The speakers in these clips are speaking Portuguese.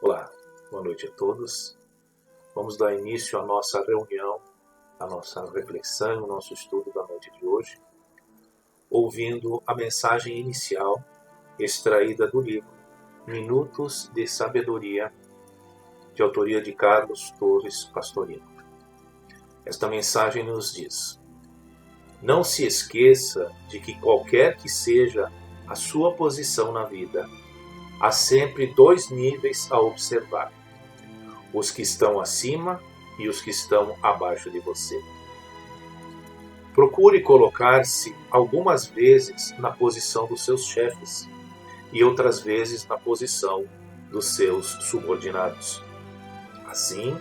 Olá, boa noite a todos. Vamos dar início à nossa reunião, à nossa reflexão, ao nosso estudo da noite de hoje, ouvindo a mensagem inicial extraída do livro Minutos de Sabedoria, de autoria de Carlos Torres Pastorino. Esta mensagem nos diz: não se esqueça de que qualquer que seja a sua posição na vida, há sempre dois níveis a observar: os que estão acima e os que estão abaixo de você. Procure colocar-se algumas vezes na posição dos seus chefes e outras vezes na posição dos seus subordinados. Assim,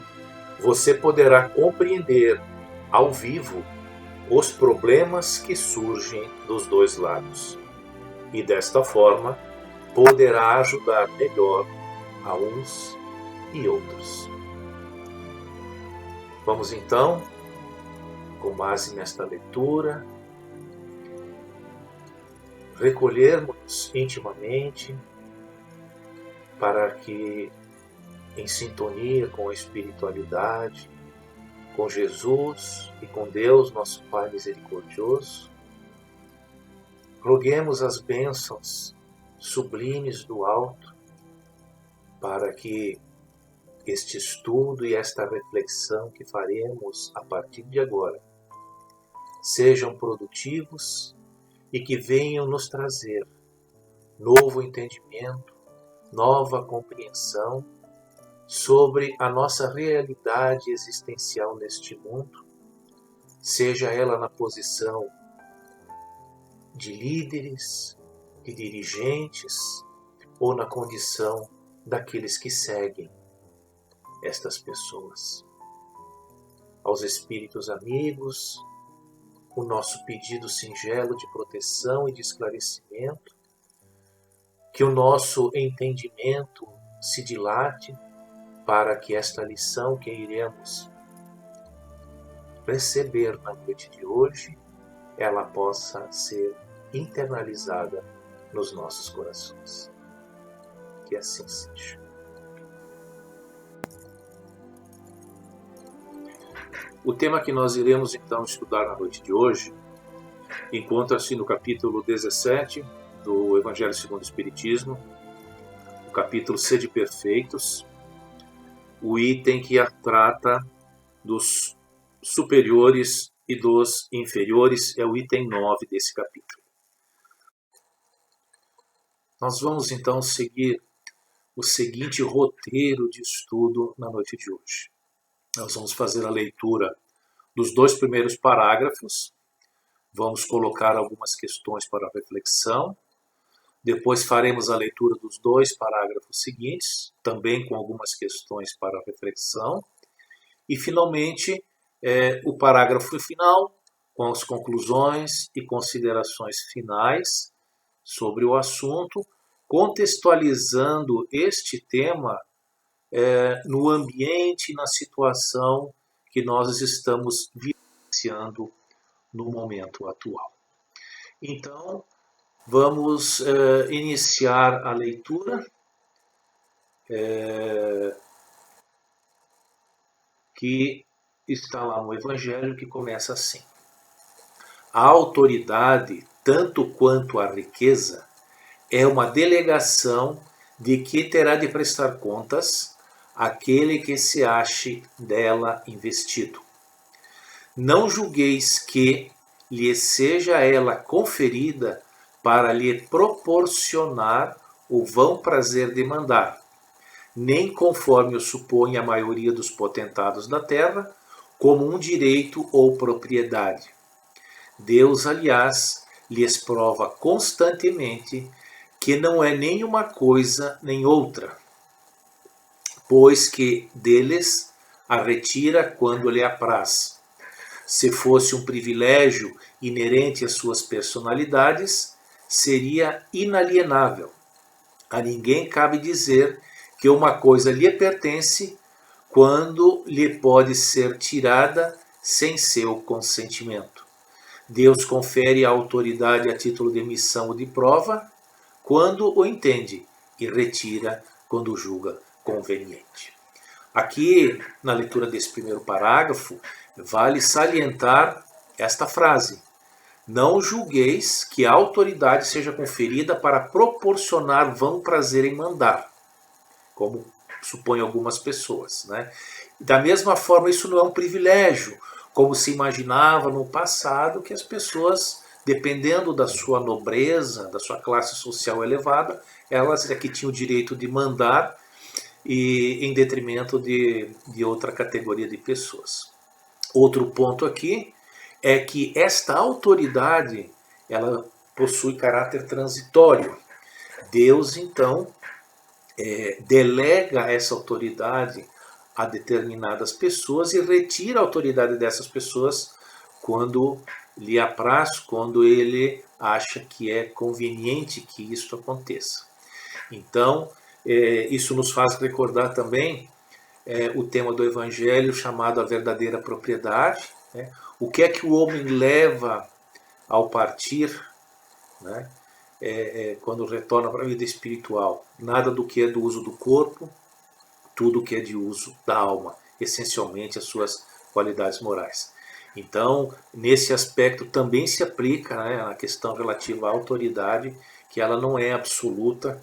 você poderá compreender ao vivo os problemas que surgem dos dois lados e, desta forma, poderá ajudar melhor a uns e outros. Vamos então, com base nesta leitura, recolhermos intimamente para que, em sintonia com a espiritualidade, com Jesus e com Deus, nosso Pai misericordioso, roguemos as bênçãos sublimes do alto para que este estudo e esta reflexão que faremos a partir de agora sejam produtivos e que venham nos trazer novo entendimento, nova compreensão sobre a nossa realidade existencial neste mundo, seja ela na posição de líderes, de dirigentes ou na condição daqueles que seguem estas pessoas. Aos espíritos amigos, o nosso pedido singelo de proteção e de esclarecimento, que o nosso entendimento se dilate para que esta lição que iremos receber na noite de hoje, ela possa ser internalizada nos nossos corações. Que assim seja. O tema que nós iremos então estudar na noite de hoje encontra-se no capítulo 17 do Evangelho segundo o Espiritismo, o capítulo Sede Perfeitos. O item que trata dos superiores e dos inferiores é o item 9 desse capítulo. Nós vamos então seguir o seguinte roteiro de estudo na noite de hoje. Nós vamos fazer a leitura dos dois primeiros parágrafos, vamos colocar algumas questões para reflexão, depois faremos a leitura dos dois parágrafos seguintes, também com algumas questões para reflexão, e finalmente o parágrafo final, com as conclusões e considerações finais sobre o assunto, contextualizando este tema no ambiente e na situação que nós estamos vivenciando no momento atual. Então, vamos iniciar a leitura, que está lá no Evangelho, que começa assim: a autoridade, tanto quanto a riqueza, é uma delegação de que terá de prestar contas aquele que se ache dela investido. Não julgueis que lhe seja ela conferida para lhe proporcionar o vão prazer de mandar, nem conforme o supõe a maioria dos potentados da terra, como um direito ou propriedade. Deus, aliás, lhes prova constantemente que não é nem uma coisa nem outra, pois que deles a retira quando lhe apraz. Se fosse um privilégio inerente às suas personalidades, seria inalienável. A ninguém cabe dizer que uma coisa lhe pertence quando lhe pode ser tirada sem seu consentimento. Deus confere a autoridade a título de missão ou de prova, quando o entende, e retira quando julga conveniente. Aqui, na leitura desse primeiro parágrafo, vale salientar esta frase: não julgueis que a autoridade seja conferida para proporcionar vão prazer em mandar, como supõem algumas pessoas, né? Da mesma forma, isso não é um privilégio, como se imaginava no passado, que as pessoas, dependendo da sua nobreza, da sua classe social elevada, elas é que tinham o direito de mandar e em detrimento de outra categoria de pessoas. Outro ponto aqui é que esta autoridade ela possui caráter transitório. Deus, então, delega essa autoridade a determinadas pessoas e retira a autoridade dessas pessoas quando lhe apraz, quando ele acha que é conveniente que isso aconteça. Então, isso nos faz recordar também o tema do Evangelho chamado a verdadeira propriedade. Né? O que é que o homem leva ao partir, né? Quando retorna para a vida espiritual? Nada do que é do uso do corpo, tudo que é de uso da alma, essencialmente as suas qualidades morais. Então, nesse aspecto também se aplica, né, a questão relativa à autoridade, que ela não é absoluta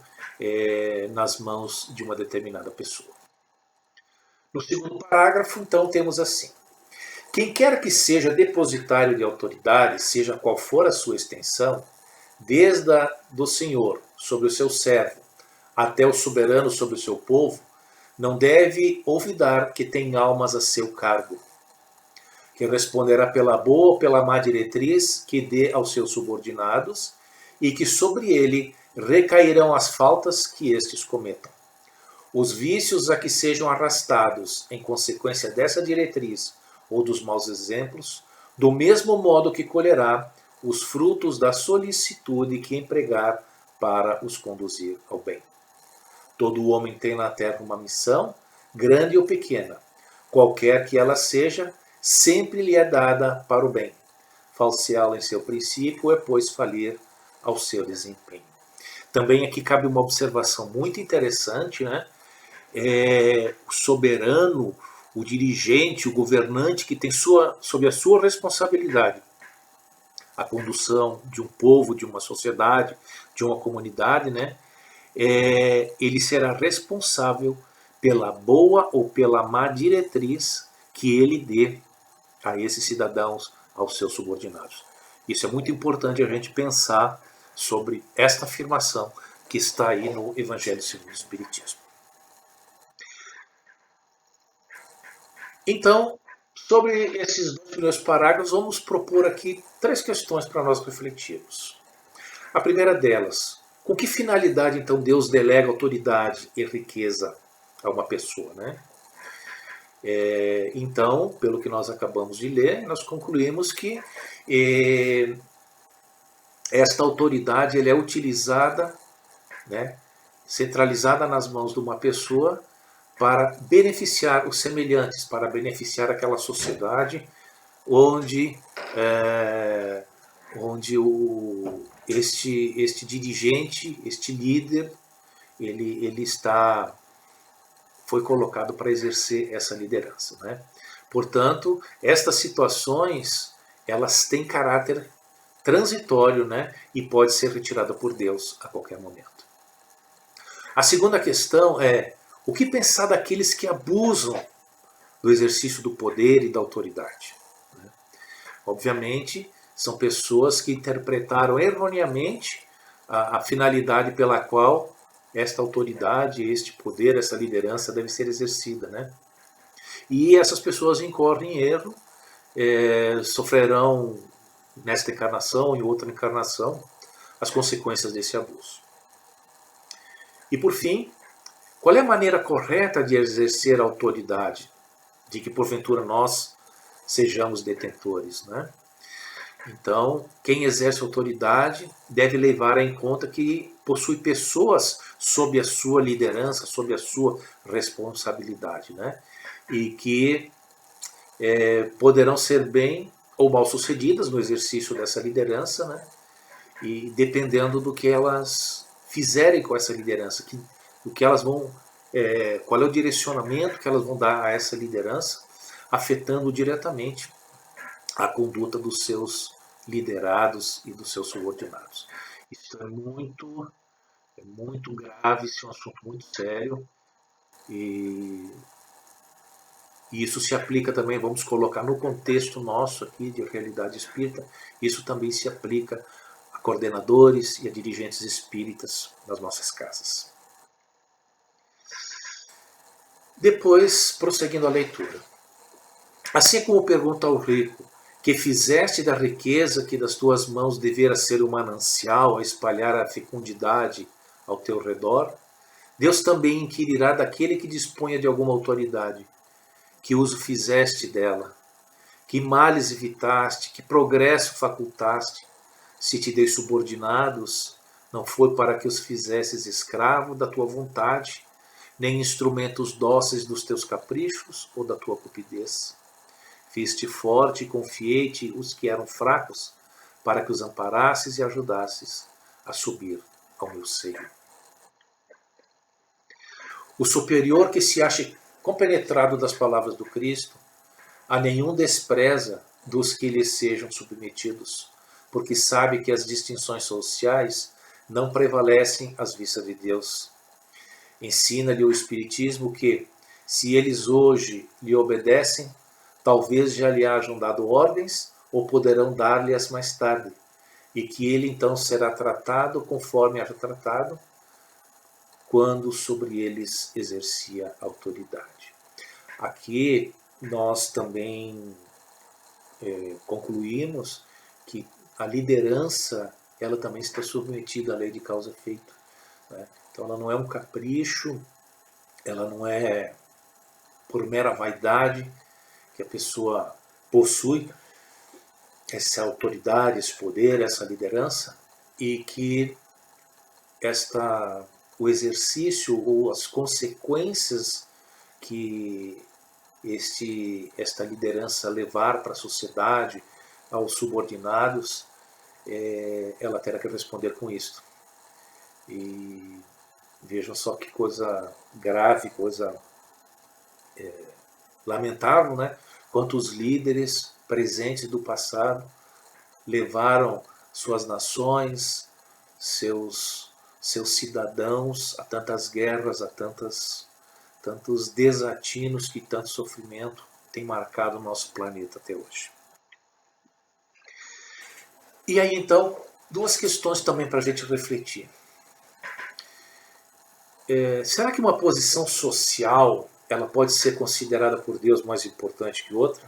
nas mãos de uma determinada pessoa. No segundo parágrafo, então, temos assim: quem quer que seja depositário de autoridade, seja qual for a sua extensão, desde a do Senhor sobre o seu servo até o soberano sobre o seu povo, não deve olvidar que tem almas a seu cargo, que responderá pela boa ou pela má diretriz que dê aos seus subordinados, e que sobre ele recairão as faltas que estes cometam. Os vícios a que sejam arrastados em consequência dessa diretriz ou dos maus exemplos, do mesmo modo que colherá os frutos da solicitude que empregar para os conduzir ao bem. Todo homem tem na terra uma missão, grande ou pequena. Qualquer que ela seja, sempre lhe é dada para o bem. Falseá-la em seu princípio é, pois, falir ao seu desempenho. Também aqui cabe uma observação muito interessante, né? O soberano, o dirigente, o governante que tem sob a sua responsabilidade a condução de um povo, de uma sociedade, de uma comunidade, né? Ele será responsável pela boa ou pela má diretriz que ele dê a esses cidadãos, aos seus subordinados. Isso é muito importante a gente pensar sobre esta afirmação que está aí no Evangelho segundo o Espiritismo. Então, sobre esses dois primeiros parágrafos, vamos propor aqui 3 questões para nós refletirmos. A primeira delas: com que finalidade, então, Deus delega autoridade e riqueza a uma pessoa, né? Então, pelo que nós acabamos de ler, nós concluímos que esta autoridade ela é utilizada, né, centralizada nas mãos de uma pessoa para beneficiar os semelhantes, para beneficiar aquela sociedade onde este dirigente, este líder, ele foi colocado para exercer essa liderança, né? Portanto, estas situações elas têm caráter transitório, né? E pode ser retirada por Deus a qualquer momento. A segunda questão é: o que pensar daqueles que abusam do exercício do poder e da autoridade? Obviamente, são pessoas que interpretaram erroneamente a finalidade pela qual esta autoridade, este poder, essa liderança deve ser exercida, né? E essas pessoas incorrem em erro, sofrerão nesta encarnação e outra encarnação as consequências desse abuso. E por fim, qual é a maneira correta de exercer a autoridade, de que porventura nós sejamos detentores, né? Então, quem exerce autoridade deve levar em conta que possui pessoas sob a sua liderança, sob a sua responsabilidade, né? E que poderão ser bem ou mal sucedidas no exercício dessa liderança, né? E dependendo do que elas fizerem com essa liderança, do que elas vão qual é o direcionamento que elas vão dar a essa liderança, afetando diretamente a conduta dos seus liderados e dos seus subordinados. Isso é muito grave, isso é um assunto muito sério e isso se aplica também, vamos colocar no contexto nosso aqui de realidade espírita, isso também se aplica a coordenadores e a dirigentes espíritas nas nossas casas. Depois, prosseguindo a leitura. Assim como pergunta ao rico, que fizeste da riqueza que das tuas mãos devera ser um manancial a espalhar a fecundidade ao teu redor, Deus também inquirirá daquele que disponha de alguma autoridade, que uso fizeste dela, que males evitaste, que progresso facultaste. Se te dei subordinados, não foi para que os fizesses escravo da tua vontade, nem instrumentos dóceis dos teus caprichos ou da tua cupidez. Fiz-te forte e confiei-te os que eram fracos, para que os amparasses e ajudasses a subir ao meu seio. O superior que se ache compenetrado das palavras do Cristo, a nenhum despreza dos que lhe sejam submetidos, porque sabe que as distinções sociais não prevalecem às vistas de Deus. Ensina-lhe o Espiritismo que, se eles hoje lhe obedecem, talvez já lhe hajam dado ordens ou poderão dar-lhe-as mais tarde, e que ele então será tratado conforme haja tratado quando sobre eles exercia autoridade. Aqui nós também concluímos que a liderança ela também está submetida à lei de causa e efeito, né? Então ela não é um capricho, ela não é por mera vaidade que a pessoa possui essa autoridade, esse poder, essa liderança, e que o exercício ou as consequências que esta liderança levar para a sociedade, aos subordinados, ela terá que responder com isto. E vejam só que coisa grave, coisa lamentável, né? Quantos líderes presentes do passado levaram suas nações, seus cidadãos a tantas guerras, a tantos desatinos que tanto sofrimento tem marcado o nosso planeta até hoje. E aí então, duas questões também para a gente refletir. Será que uma posição social ela pode ser considerada por Deus mais importante que outra?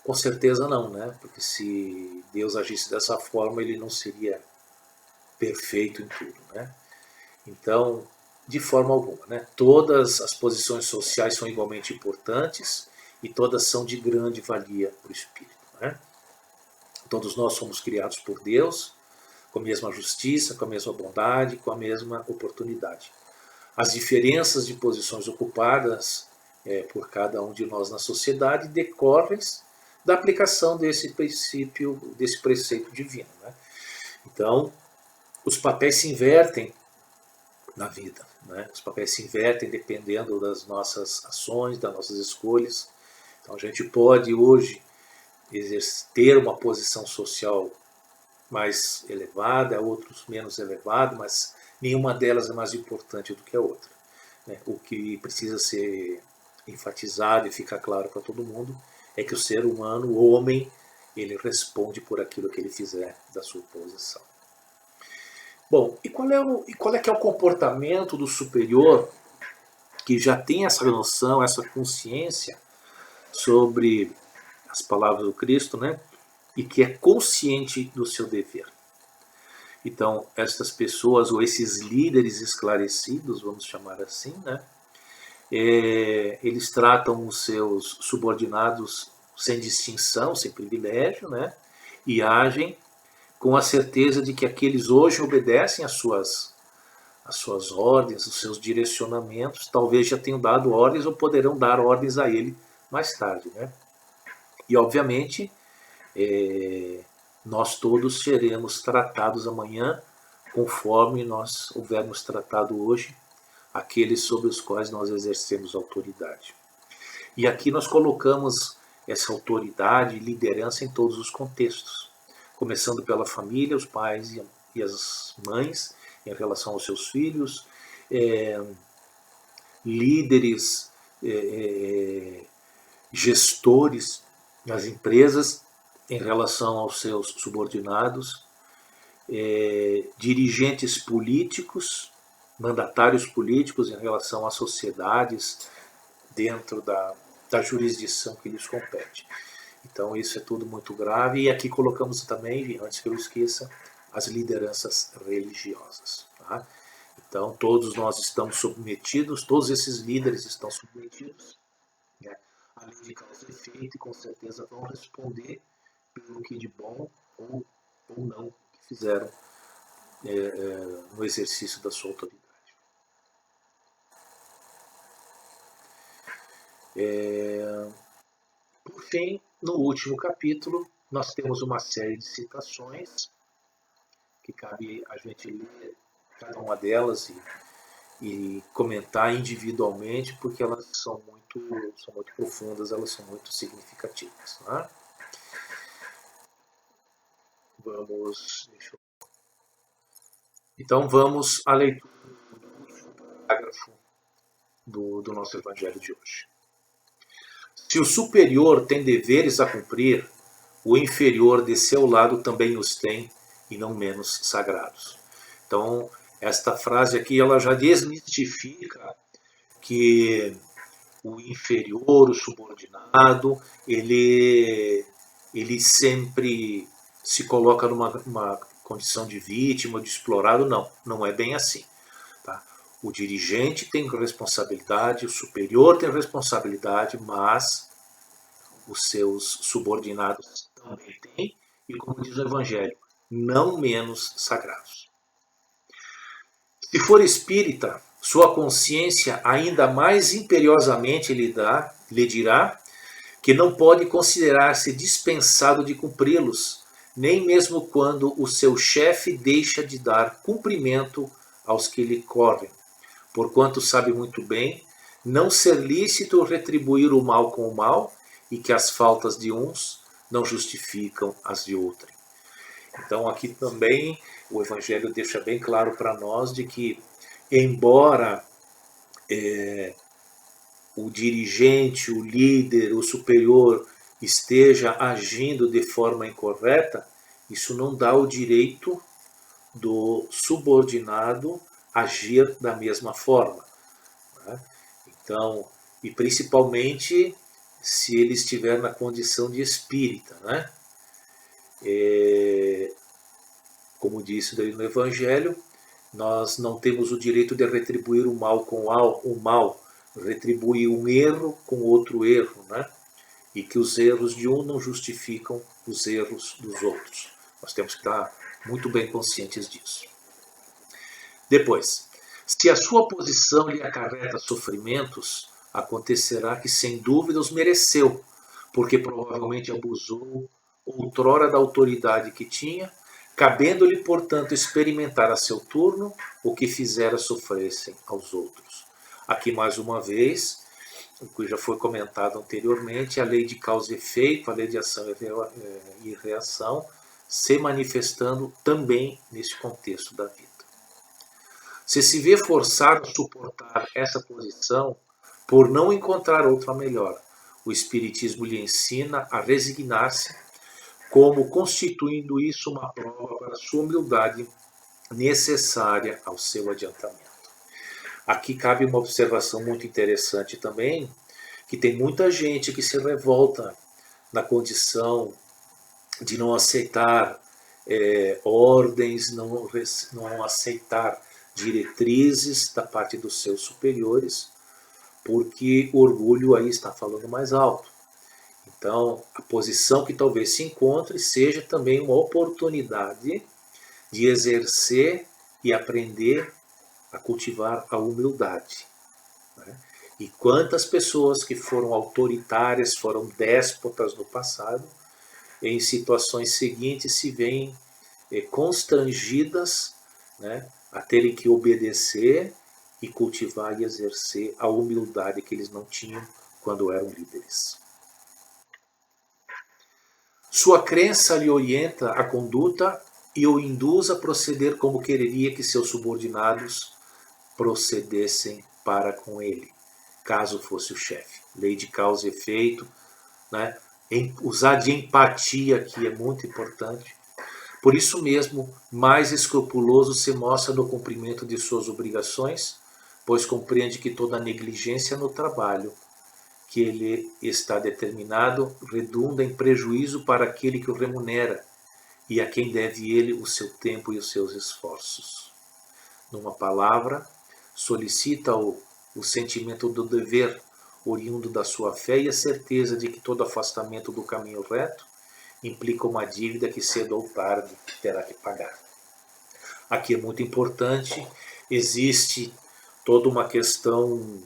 Com certeza não, né? Porque se Deus agisse dessa forma, ele não seria perfeito em tudo, né? Então, de forma alguma, né? Todas as posições sociais são igualmente importantes e todas são de grande valia para o espírito, né? Todos nós somos criados por Deus com a mesma justiça, com a mesma bondade, com a mesma oportunidade. As diferenças de posições ocupadas por cada um de nós na sociedade decorrem da aplicação desse princípio, desse preceito divino, né? Então, os papéis se invertem na vida, né? Os papéis se invertem dependendo das nossas ações, das nossas escolhas. Então, a gente pode hoje ter uma posição social mais elevada, outros menos elevada, mas nenhuma delas é mais importante do que a outra, né? O que precisa ser enfatizado e ficar claro para todo mundo é que o ser humano, o homem, ele responde por aquilo que ele fizer da sua posição. Bom, e qual é que é o comportamento do superior que já tem essa noção, essa consciência sobre as palavras do Cristo, né? E que é consciente do seu dever? Então, essas pessoas, ou esses líderes esclarecidos, vamos chamar assim, né? Eles tratam os seus subordinados sem distinção, sem privilégio, né? E agem com a certeza de que aqueles hoje obedecem às suas ordens, os seus direcionamentos, talvez já tenham dado ordens ou poderão dar ordens a ele mais tarde, né? E, obviamente, nós todos seremos tratados amanhã conforme nós houvermos tratado hoje aqueles sobre os quais nós exercemos autoridade. E aqui nós colocamos essa autoridade e liderança em todos os contextos, começando pela família, os pais e as mães, em relação aos seus filhos, líderes, gestores nas empresas, em relação aos seus subordinados, dirigentes políticos, mandatários políticos em relação às sociedades dentro da jurisdição que lhes compete. Então isso é tudo muito grave. E aqui colocamos também, antes que eu esqueça, as lideranças religiosas. Tá? Então todos nós estamos submetidos, todos esses líderes estão submetidos, né, à lei de causa e efeito, e com certeza vão responder pelo que de bom ou não que fizeram no exercício da sua autoridade. Por fim, no último capítulo, nós temos uma série de citações que cabe a gente ler cada uma delas e comentar individualmente, porque elas são muito profundas, elas são muito significativas. Né? Então vamos à leitura do último parágrafo do nosso evangelho de hoje. Se o superior tem deveres a cumprir, o inferior de seu lado também os tem, e não menos sagrados. Então, esta frase aqui, ela já desmistifica que o inferior, o subordinado, ele sempre se coloca numa condição de vítima, de explorado. Não é bem assim. Tá? O dirigente tem responsabilidade, o superior tem responsabilidade, mas os seus subordinados também têm, e como diz o Evangelho, não menos sagrados. Se for espírita, sua consciência ainda mais imperiosamente lhe dirá que não pode considerar-se dispensado de cumpri-los, nem mesmo quando o seu chefe deixa de dar cumprimento aos que lhe correm, porquanto sabe muito bem não ser lícito retribuir o mal com o mal, e que as faltas de uns não justificam as de outrem. Então aqui também o Evangelho deixa bem claro para nós de que, embora o dirigente, o líder, o superior esteja agindo de forma incorreta, isso não dá o direito do subordinado agir da mesma forma. Né? Então, e principalmente se ele estiver na condição de espírita, né? Como disse no Evangelho, nós não temos o direito de retribuir o mal com o mal, retribuir um erro com outro erro, né? E que os erros de um não justificam os erros dos outros. Nós temos que estar muito bem conscientes disso. Depois, se a sua posição lhe acarreta sofrimentos, acontecerá que sem dúvida os mereceu, porque provavelmente abusou outrora da autoridade que tinha, cabendo-lhe, portanto, experimentar a seu turno o que fizera sofressem aos outros. Aqui, mais uma vez, o que já foi comentado anteriormente, a lei de causa e efeito, a lei de ação e reação, se manifestando também nesse contexto da vida. Se vê forçado a suportar essa posição por não encontrar outra melhor, o Espiritismo lhe ensina a resignar-se, como constituindo isso uma prova para a sua humildade necessária ao seu adiantamento. Aqui cabe uma observação muito interessante também, que tem muita gente que se revolta na condição de não aceitar ordens, não aceitar diretrizes da parte dos seus superiores, porque o orgulho aí está falando mais alto. Então, a posição que talvez se encontre seja também uma oportunidade de exercer e aprender a cultivar a humildade. Né? E quantas pessoas que foram autoritárias, foram déspotas no passado, em situações seguintes se veem constrangidas, né, a terem que obedecer e cultivar e exercer a humildade que eles não tinham quando eram líderes. Sua crença lhe orienta a conduta e o induz a proceder como quereria que seus subordinados procedessem para com ele, caso fosse o chefe. Lei de causa e efeito, né? Usar de empatia aqui é muito importante. Por isso mesmo, mais escrupuloso se mostra no cumprimento de suas obrigações, pois compreende que toda negligência no trabalho que ele está determinado redunda em prejuízo para aquele que o remunera e a quem deve ele o seu tempo e os seus esforços. Numa palavra, solicita o sentimento do dever, oriundo da sua fé e a certeza de que todo afastamento do caminho reto implica uma dívida que cedo ou tarde terá que pagar. Aqui é muito importante, existe toda uma questão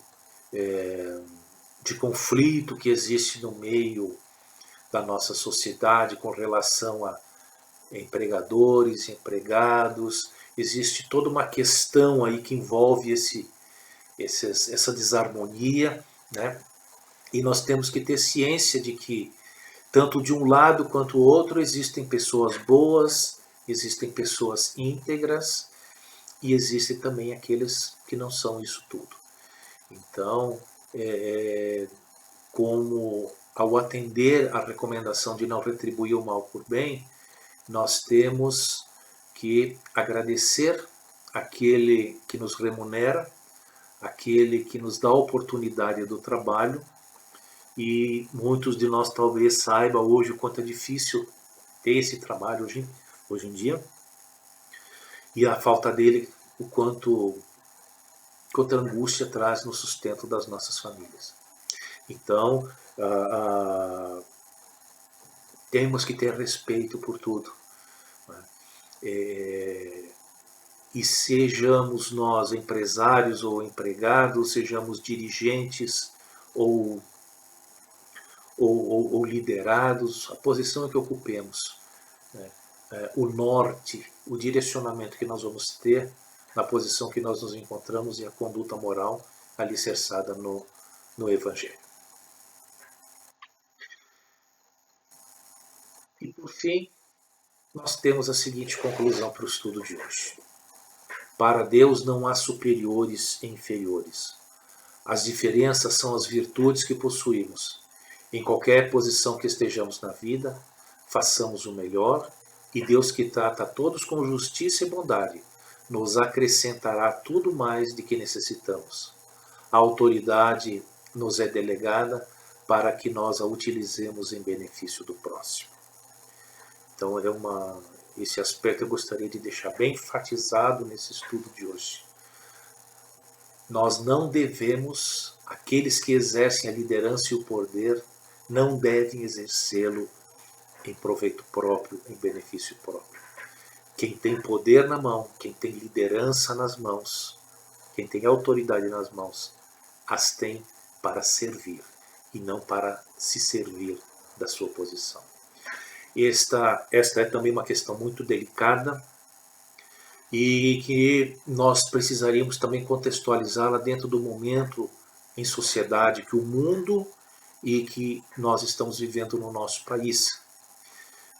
de conflito que existe no meio da nossa sociedade com relação a empregadores, empregados. Existe toda uma questão aí que envolve essa desarmonia, né? E nós temos que ter ciência de que tanto de um lado quanto do outro existem pessoas boas, existem pessoas íntegras e existem também aqueles que não são isso tudo. Então, como ao atender a recomendação de não retribuir o mal por bem, nós temos que agradecer aquele que nos remunera, aquele que nos dá a oportunidade do trabalho, e muitos de nós talvez saibam hoje o quanto é difícil ter esse trabalho hoje em dia, e a falta dele, o quanto angústia traz no sustento das nossas famílias. Então, temos que ter respeito por tudo. Né? E sejamos nós empresários ou empregados, sejamos dirigentes ou liderados, a posição que ocupemos, né? O norte, o direcionamento que nós vamos ter na posição que nós nos encontramos e a conduta moral alicerçada no Evangelho. E por fim, nós temos a seguinte conclusão para o estudo de hoje. Para Deus não há superiores e inferiores. As diferenças são as virtudes que possuímos. Em qualquer posição que estejamos na vida, façamos o melhor, e Deus, que trata a todos com justiça e bondade, nos acrescentará tudo mais de que necessitamos. A autoridade nos é delegada para que nós a utilizemos em benefício do próximo. Então, esse aspecto eu gostaria de deixar bem enfatizado nesse estudo de hoje. Nós não devemos, aqueles que exercem a liderança e o poder, não devem exercê-lo em proveito próprio, em benefício próprio. Quem tem poder na mão, quem tem liderança nas mãos, quem tem autoridade nas mãos, as tem para servir e não para se servir da sua posição. Esta é também uma questão muito delicada e que nós precisaríamos também contextualizá-la dentro do momento em sociedade que o mundo e que nós estamos vivendo no nosso país.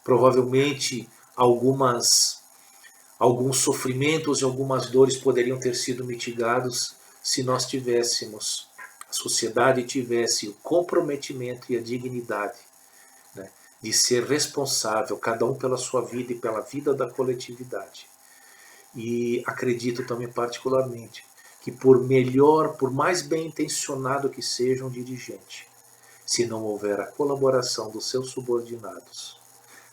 Provavelmente alguns sofrimentos e algumas dores poderiam ter sido mitigados se nós tivéssemos, a sociedade tivesse o comprometimento e a dignidade, né, de ser responsável, cada um pela sua vida e pela vida da coletividade. E acredito também particularmente que por mais bem intencionado que seja um dirigente, se não houver a colaboração dos seus subordinados,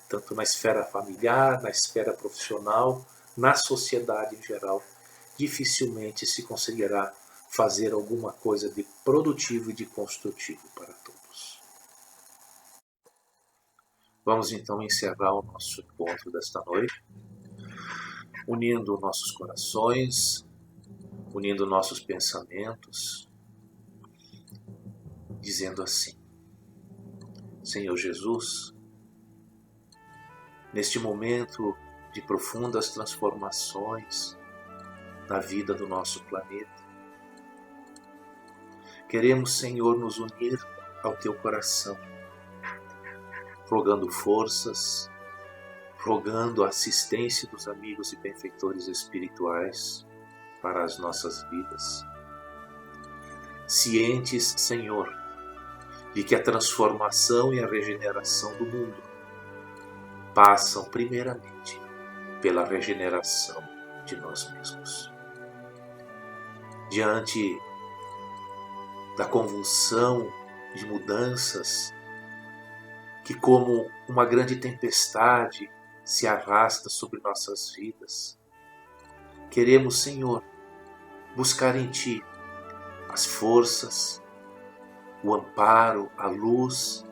tanto na esfera familiar, na esfera profissional, na sociedade em geral, dificilmente se conseguirá fazer alguma coisa de produtivo e de construtivo para todos. Vamos então encerrar o nosso encontro desta noite, unindo nossos corações, unindo nossos pensamentos, dizendo assim: Senhor Jesus, neste momento de profundas transformações na vida do nosso planeta, Queremos, Senhor, nos unir ao Teu coração, rogando forças, rogando a assistência dos amigos e benfeitores espirituais para as nossas vidas. Cientes, Senhor, de que a transformação e a regeneração do mundo passam primeiramente pela regeneração de nós mesmos. Diante da convulsão de mudanças que, como uma grande tempestade, se arrasta sobre nossas vidas, queremos, Senhor, buscar em Ti as forças, o amparo, a luz,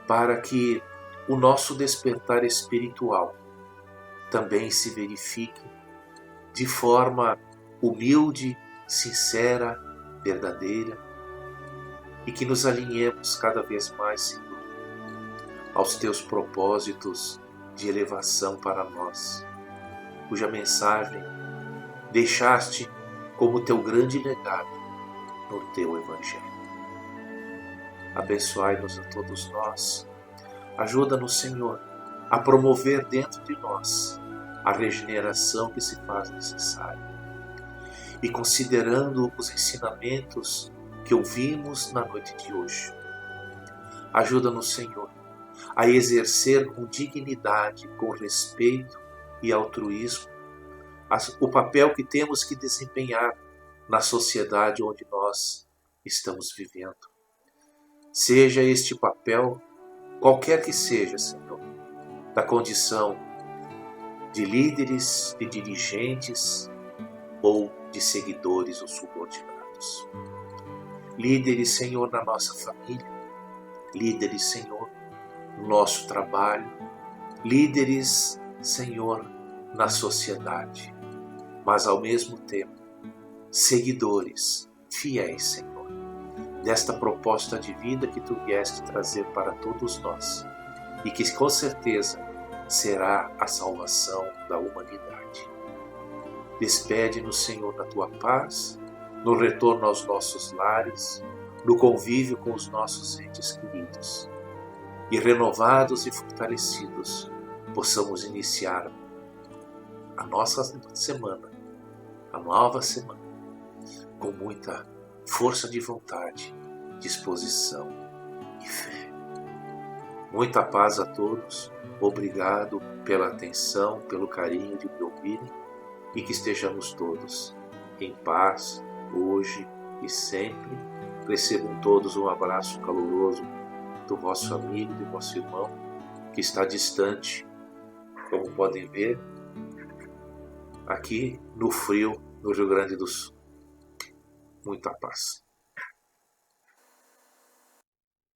para que o nosso despertar espiritual também se verifique de forma humilde, sincera, verdadeira, e que nos alinhemos cada vez mais, Senhor, aos Teus propósitos de elevação para nós, cuja mensagem deixaste como Teu grande legado no Teu Evangelho. Abençoai-nos a todos nós, ajuda-nos, Senhor, a promover dentro de nós a regeneração que se faz necessária. E considerando os ensinamentos que ouvimos na noite de hoje, ajuda-nos, Senhor, a exercer com dignidade, com respeito e altruísmo o papel que temos que desempenhar na sociedade onde nós estamos vivendo. Seja este papel, qualquer que seja, Senhor, da condição de líderes, de dirigentes ou de seguidores ou subordinados. Líderes, Senhor, na nossa família, líderes, Senhor, no nosso trabalho, líderes, Senhor, na sociedade, mas ao mesmo tempo, seguidores, fiéis, Senhor, desta proposta de vida que Tu vieste trazer para todos nós e que com certeza será a salvação da humanidade. Despede-nos, Senhor, da Tua paz, no retorno aos nossos lares, no convívio com os nossos entes queridos. E renovados e fortalecidos, possamos iniciar a nossa semana, a nova semana, com muita força de vontade, disposição e fé. Muita paz a todos, obrigado pela atenção, pelo carinho de me ouvirem e que estejamos todos em paz, hoje e sempre. Recebam todos um abraço caloroso do vosso amigo, do vosso irmão, que está distante, como podem ver, aqui no frio, no Rio Grande do Sul. Muita paz.